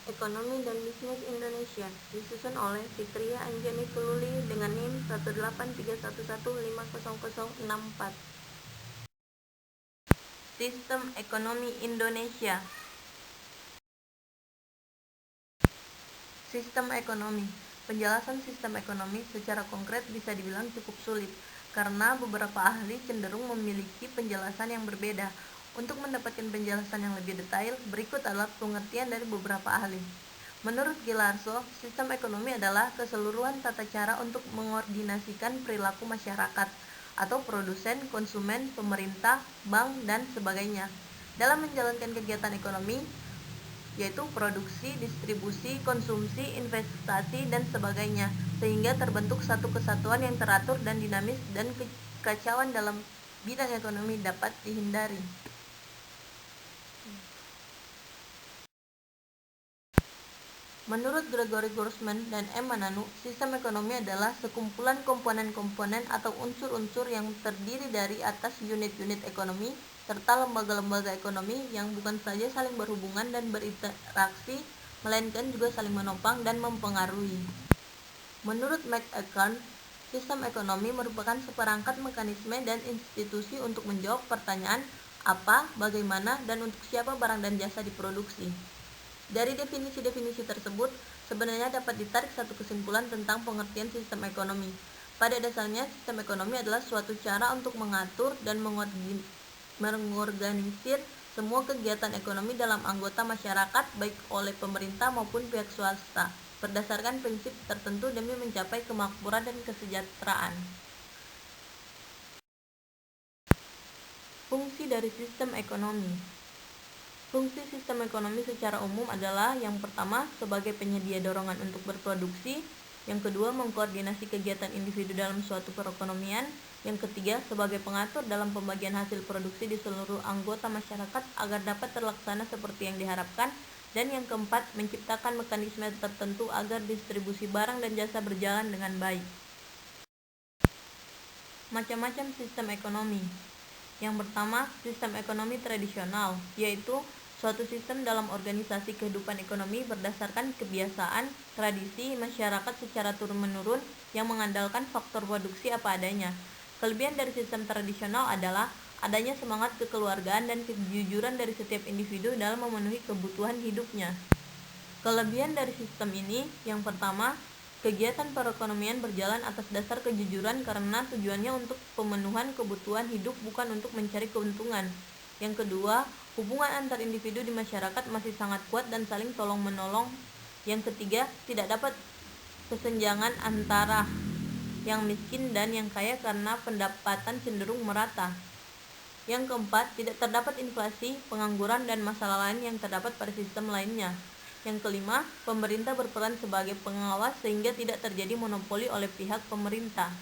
Ekonomi dan Bisnis Indonesia disusun oleh Fitria Anjani Tululi dengan NIM 18311500064. Sistem Ekonomi Indonesia. Sistem ekonomi. Penjelasan sistem ekonomi secara konkret bisa dibilang cukup sulit karena beberapa ahli cenderung memiliki penjelasan yang berbeda. Untuk mendapatkan penjelasan yang lebih detail, berikut adalah pengertian dari beberapa ahli. Menurut Gilarso, sistem ekonomi adalah keseluruhan tata cara untuk mengordinasikan perilaku masyarakat atau produsen, konsumen, pemerintah, bank, dan sebagainya dalam menjalankan kegiatan ekonomi, yaitu produksi, distribusi, konsumsi, investasi, dan sebagainya, sehingga terbentuk satu kesatuan yang teratur dan dinamis dan kekacauan dalam bidang ekonomi dapat dihindari. Menurut Gregory Grossman dan M. Mananu, sistem ekonomi adalah sekumpulan komponen-komponen atau unsur-unsur yang terdiri dari atas unit-unit ekonomi serta lembaga-lembaga ekonomi yang bukan saja saling berhubungan dan berinteraksi, melainkan juga saling menopang dan mempengaruhi. Menurut McEachern, sistem ekonomi merupakan seperangkat mekanisme dan institusi untuk menjawab pertanyaan apa, bagaimana, dan untuk siapa barang dan jasa diproduksi. Dari definisi-definisi tersebut, sebenarnya dapat ditarik satu kesimpulan tentang pengertian sistem ekonomi. Pada dasarnya, sistem ekonomi adalah suatu cara untuk mengatur dan mengorganisir semua kegiatan ekonomi dalam anggota masyarakat, baik oleh pemerintah maupun pihak swasta, berdasarkan prinsip tertentu demi mencapai kemakmuran dan kesejahteraan. Fungsi dari sistem ekonomi. Fungsi sistem ekonomi secara umum adalah yang pertama sebagai penyedia dorongan untuk berproduksi, yang kedua mengkoordinasi kegiatan individu dalam suatu perekonomian, yang ketiga sebagai pengatur dalam pembagian hasil produksi di seluruh anggota masyarakat agar dapat terlaksana seperti yang diharapkan, dan yang keempat menciptakan mekanisme tertentu agar distribusi barang dan jasa berjalan dengan baik. Macam-macam sistem ekonomi. Yang pertama, sistem ekonomi tradisional, yaitu suatu sistem dalam organisasi kehidupan ekonomi berdasarkan kebiasaan, tradisi masyarakat secara turun-menurun yang mengandalkan faktor produksi apa adanya. Kelebihan dari sistem tradisional adalah adanya semangat kekeluargaan dan kejujuran dari setiap individu dalam memenuhi kebutuhan hidupnya. Kelebihan dari sistem ini, yang pertama, kegiatan perekonomian berjalan atas dasar kejujuran karena tujuannya untuk pemenuhan kebutuhan hidup bukan untuk mencari keuntungan. Yang kedua, hubungan antar individu di masyarakat masih sangat kuat dan saling tolong-menolong. Yang ketiga, tidak dapat kesenjangan antara yang miskin dan yang kaya karena pendapatan cenderung merata. Yang keempat, tidak terdapat inflasi, pengangguran, dan masalah lain yang terdapat pada sistem lainnya. Yang kelima, pemerintah berperan sebagai pengawas sehingga tidak terjadi monopoli oleh pihak pemerintah.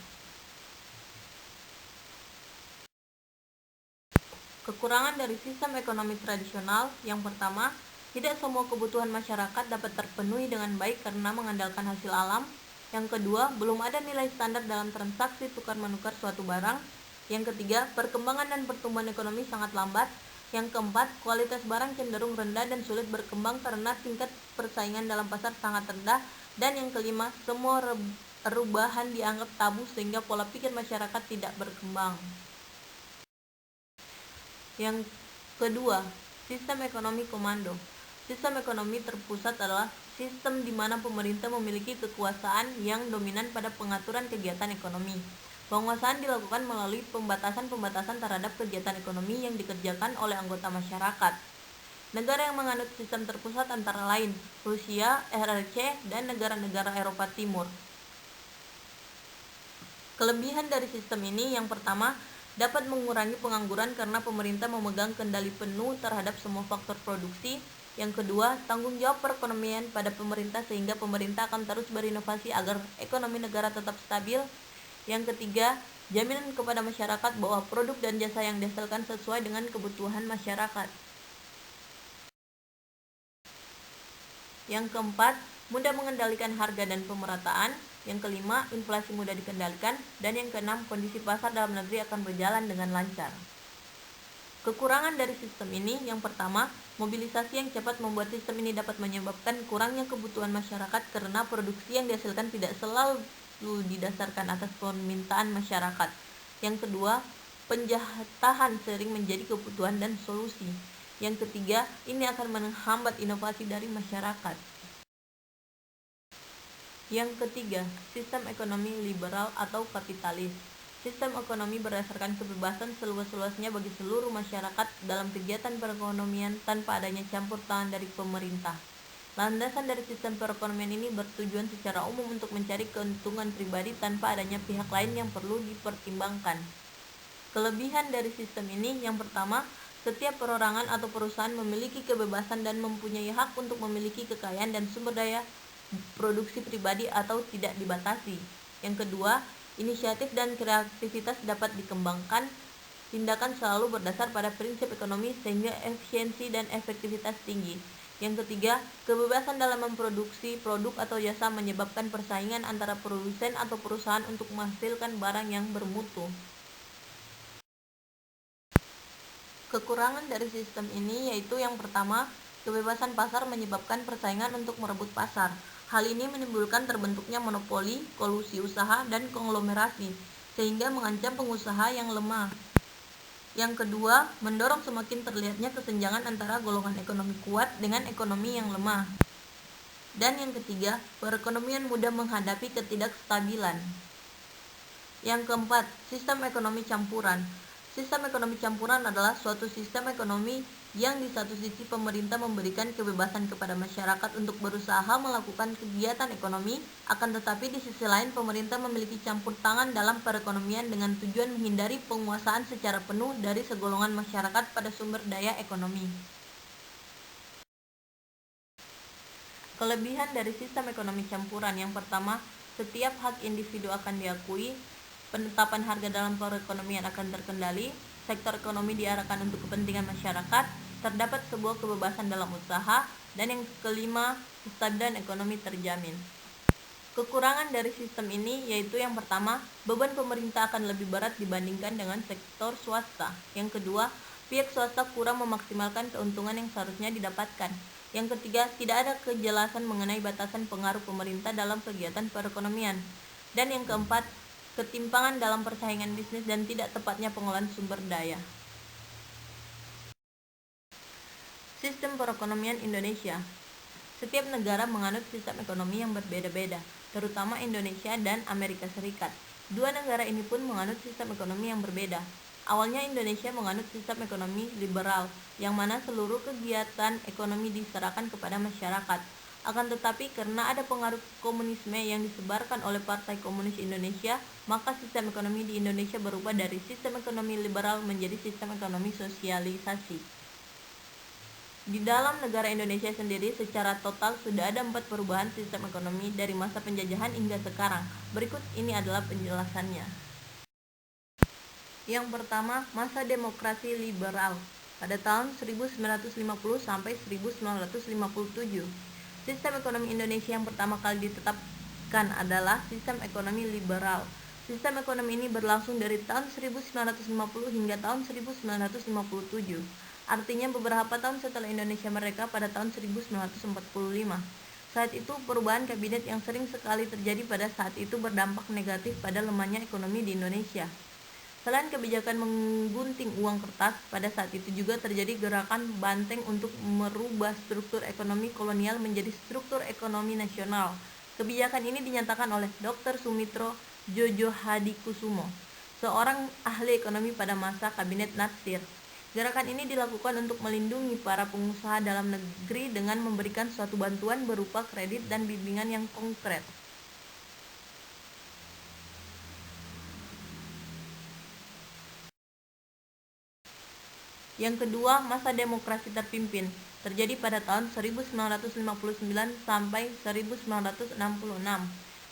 Kekurangan dari sistem ekonomi tradisional, yang pertama, tidak semua kebutuhan masyarakat dapat terpenuhi dengan baik karena mengandalkan hasil alam. Yang kedua, belum ada nilai standar dalam transaksi tukar-menukar suatu barang. Yang ketiga, perkembangan dan pertumbuhan ekonomi sangat lambat. Yang keempat, kualitas barang cenderung rendah dan sulit berkembang karena tingkat persaingan dalam pasar sangat rendah. Dan yang kelima, semua perubahan dianggap tabu sehingga pola pikir masyarakat tidak berkembang. Yang kedua, sistem ekonomi komando. Sistem ekonomi terpusat adalah sistem di mana pemerintah memiliki kekuasaan yang dominan pada pengaturan kegiatan ekonomi. Penguasaan dilakukan melalui pembatasan-pembatasan terhadap kegiatan ekonomi yang dikerjakan oleh anggota masyarakat. Negara yang menganut sistem terpusat antara lain Rusia, RRC, dan negara-negara Eropa Timur. Kelebihan dari sistem ini, yang pertama, dapat mengurangi pengangguran karena pemerintah memegang kendali penuh terhadap semua faktor produksi. Yang kedua, tanggung jawab perekonomian pada pemerintah sehingga pemerintah akan terus berinovasi agar ekonomi negara tetap stabil. Yang ketiga, jaminan kepada masyarakat bahwa produk dan jasa yang dihasilkan sesuai dengan kebutuhan masyarakat. Yang keempat, mudah mengendalikan harga dan pemerataan. Yang kelima, inflasi mudah dikendalikan. Dan yang keenam, kondisi pasar dalam negeri akan berjalan dengan lancar. Kekurangan dari sistem ini yang pertama, mobilisasi yang cepat membuat sistem ini dapat menyebabkan kurangnya kebutuhan masyarakat karena produksi yang dihasilkan tidak selalu didasarkan atas permintaan masyarakat. Yang kedua, penjatahan sering menjadi kebutuhan dan solusi. Yang ketiga, ini akan menghambat inovasi dari masyarakat. Yang ketiga, sistem ekonomi liberal atau kapitalis. Sistem ekonomi berdasarkan kebebasan seluas-luasnya bagi seluruh masyarakat dalam kegiatan perekonomian tanpa adanya campur tangan dari pemerintah. Landasan dari sistem perekonomian ini bertujuan secara umum untuk mencari keuntungan pribadi tanpa adanya pihak lain yang perlu dipertimbangkan. Kelebihan dari sistem ini yang pertama, setiap perorangan atau perusahaan memiliki kebebasan dan mempunyai hak untuk memiliki kekayaan dan sumber daya produksi pribadi atau tidak dibatasi. Yang kedua, inisiatif dan kreativitas dapat dikembangkan. Tindakan selalu berdasar pada prinsip ekonomi sehingga efisiensi dan efektivitas tinggi. Yang ketiga, kebebasan dalam memproduksi produk atau jasa menyebabkan persaingan antara produsen atau perusahaan untuk menghasilkan barang yang bermutu. Kekurangan dari sistem ini yaitu yang pertama, kebebasan pasar menyebabkan persaingan untuk merebut pasar. Hal ini menimbulkan terbentuknya monopoli, kolusi usaha, dan konglomerasi, sehingga mengancam pengusaha yang lemah. Yang kedua, mendorong semakin terlihatnya kesenjangan antara golongan ekonomi kuat dengan ekonomi yang lemah. Dan yang ketiga, perekonomian mudah menghadapi ketidakstabilan. Yang keempat, sistem ekonomi campuran. Sistem ekonomi campuran adalah suatu sistem ekonomi yang di satu sisi pemerintah memberikan kebebasan kepada masyarakat untuk berusaha melakukan kegiatan ekonomi, akan tetapi di sisi lain pemerintah memiliki campur tangan dalam perekonomian dengan tujuan menghindari penguasaan secara penuh dari segolongan masyarakat pada sumber daya ekonomi. Kelebihan dari sistem ekonomi campuran yang pertama, setiap hak individu akan diakui, penetapan harga dalam perekonomian akan terkendali, sektor ekonomi diarahkan untuk kepentingan masyarakat, terdapat sebuah kebebasan dalam usaha, dan yang kelima, kestabilan ekonomi terjamin. Kekurangan dari sistem ini yaitu yang pertama, beban pemerintah akan lebih berat dibandingkan dengan sektor swasta. Yang kedua, pihak swasta kurang memaksimalkan keuntungan yang seharusnya didapatkan. Yang ketiga, tidak ada kejelasan mengenai batasan pengaruh pemerintah dalam kegiatan perekonomian. Dan yang keempat, ketimpangan dalam persaingan bisnis dan tidak tepatnya pengolahan sumber daya. Sistem perekonomian Indonesia. Setiap negara menganut sistem ekonomi yang berbeda-beda, terutama Indonesia dan Amerika Serikat. Dua negara ini pun menganut sistem ekonomi yang berbeda. Awalnya Indonesia menganut sistem ekonomi liberal, yang mana seluruh kegiatan ekonomi diserahkan kepada masyarakat. Akan tetapi karena ada pengaruh komunisme yang disebarkan oleh Partai Komunis Indonesia, maka sistem ekonomi di Indonesia berubah dari sistem ekonomi liberal menjadi sistem ekonomi sosialisasi. Di dalam negara Indonesia sendiri secara total sudah ada 4 perubahan sistem ekonomi dari masa penjajahan hingga sekarang. Berikut ini adalah penjelasannya. Yang pertama, masa demokrasi liberal pada tahun 1950 sampai 1957. Sistem ekonomi Indonesia yang pertama kali ditetapkan adalah sistem ekonomi liberal. Sistem ekonomi ini berlangsung dari tahun 1950 hingga tahun 1957. Artinya beberapa tahun setelah Indonesia merdeka pada tahun 1945. Saat itu perubahan kabinet yang sering sekali terjadi pada saat itu berdampak negatif pada lemahnya ekonomi di Indonesia. Selain kebijakan menggunting uang kertas, pada saat itu juga terjadi gerakan banteng untuk merubah struktur ekonomi kolonial menjadi struktur ekonomi nasional. Kebijakan ini dinyatakan oleh Dr. Sumitro Jojo Hadikusumo, seorang ahli ekonomi pada masa kabinet Natsir. Gerakan ini dilakukan untuk melindungi para pengusaha dalam negeri dengan memberikan suatu bantuan berupa kredit dan bimbingan yang konkret. Yang kedua, masa demokrasi terpimpin terjadi pada tahun 1959 sampai 1966.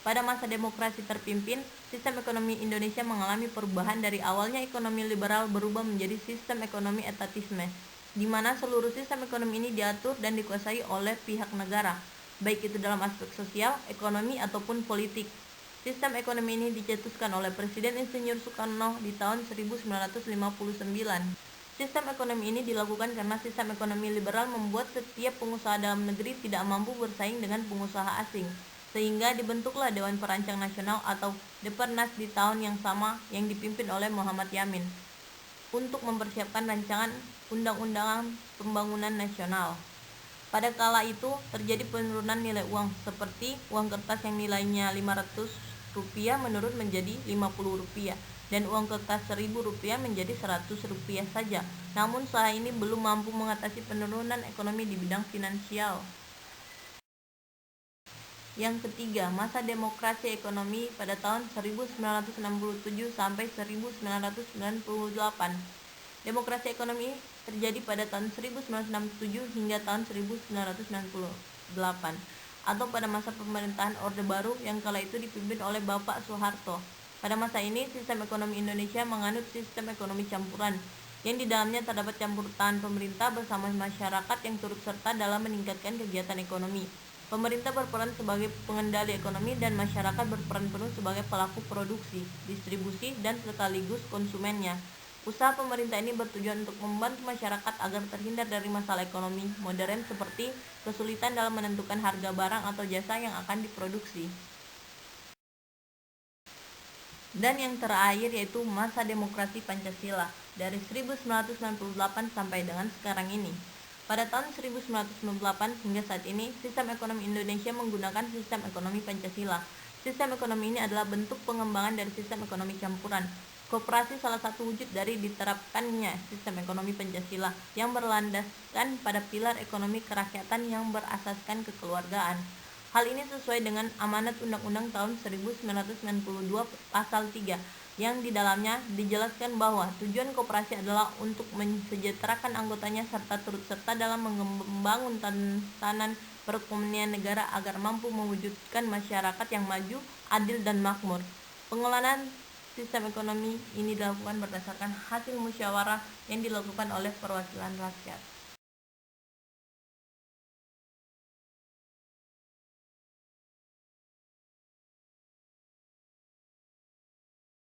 Pada masa demokrasi terpimpin, sistem ekonomi Indonesia mengalami perubahan dari awalnya ekonomi liberal berubah menjadi sistem ekonomi etatisme, di mana seluruh sistem ekonomi ini diatur dan dikuasai oleh pihak negara, baik itu dalam aspek sosial, ekonomi, ataupun politik. Sistem ekonomi ini dicetuskan oleh Presiden Insinyur Soekarno di tahun 1959. Sistem ekonomi ini dilakukan karena sistem ekonomi liberal membuat setiap pengusaha dalam negeri tidak mampu bersaing dengan pengusaha asing, sehingga dibentuklah Dewan Perancang Nasional atau Depernas di tahun yang sama yang dipimpin oleh Muhammad Yamin untuk mempersiapkan rancangan undang-undangan pembangunan nasional. Pada kala itu terjadi penurunan nilai uang, seperti uang kertas yang nilainya Rp500 menurun menjadi Rp50 dan uang kertas Rp1.000 menjadi Rp100 saja. Namun usaha ini belum mampu mengatasi penurunan ekonomi di bidang finansial. Yang ketiga, masa demokrasi ekonomi pada tahun 1967 sampai 1998. Demokrasi ekonomi terjadi pada tahun 1967 hingga tahun 1998 atau pada masa pemerintahan Orde Baru yang kala itu dipimpin oleh Bapak Soeharto. Pada masa ini, sistem ekonomi Indonesia menganut sistem ekonomi campuran, yang di dalamnya terdapat campur tangan pemerintah bersama masyarakat yang turut serta dalam meningkatkan kegiatan ekonomi. Pemerintah berperan sebagai pengendali ekonomi dan masyarakat berperan penuh sebagai pelaku produksi, distribusi, dan sekaligus konsumennya. Usaha pemerintah ini bertujuan untuk membantu masyarakat agar terhindar dari masalah ekonomi modern seperti kesulitan dalam menentukan harga barang atau jasa yang akan diproduksi. Dan yang terakhir yaitu masa demokrasi Pancasila dari 1998 sampai dengan sekarang ini. Pada tahun 1998 hingga saat ini, sistem ekonomi Indonesia menggunakan sistem ekonomi Pancasila. Sistem ekonomi ini adalah bentuk pengembangan dari sistem ekonomi campuran. Koperasi salah satu wujud dari diterapkannya sistem ekonomi Pancasila yang berlandaskan pada pilar ekonomi kerakyatan yang berasaskan kekeluargaan. Hal ini sesuai dengan amanat Undang-Undang tahun 1992 pasal 3 yang di dalamnya dijelaskan bahwa tujuan koperasi adalah untuk mensejahterakan anggotanya serta turut serta dalam membangun tatanan perekonomian negara agar mampu mewujudkan masyarakat yang maju, adil, dan makmur. Pengelolaan sistem ekonomi ini dilakukan berdasarkan hasil musyawarah yang dilakukan oleh perwakilan rakyat.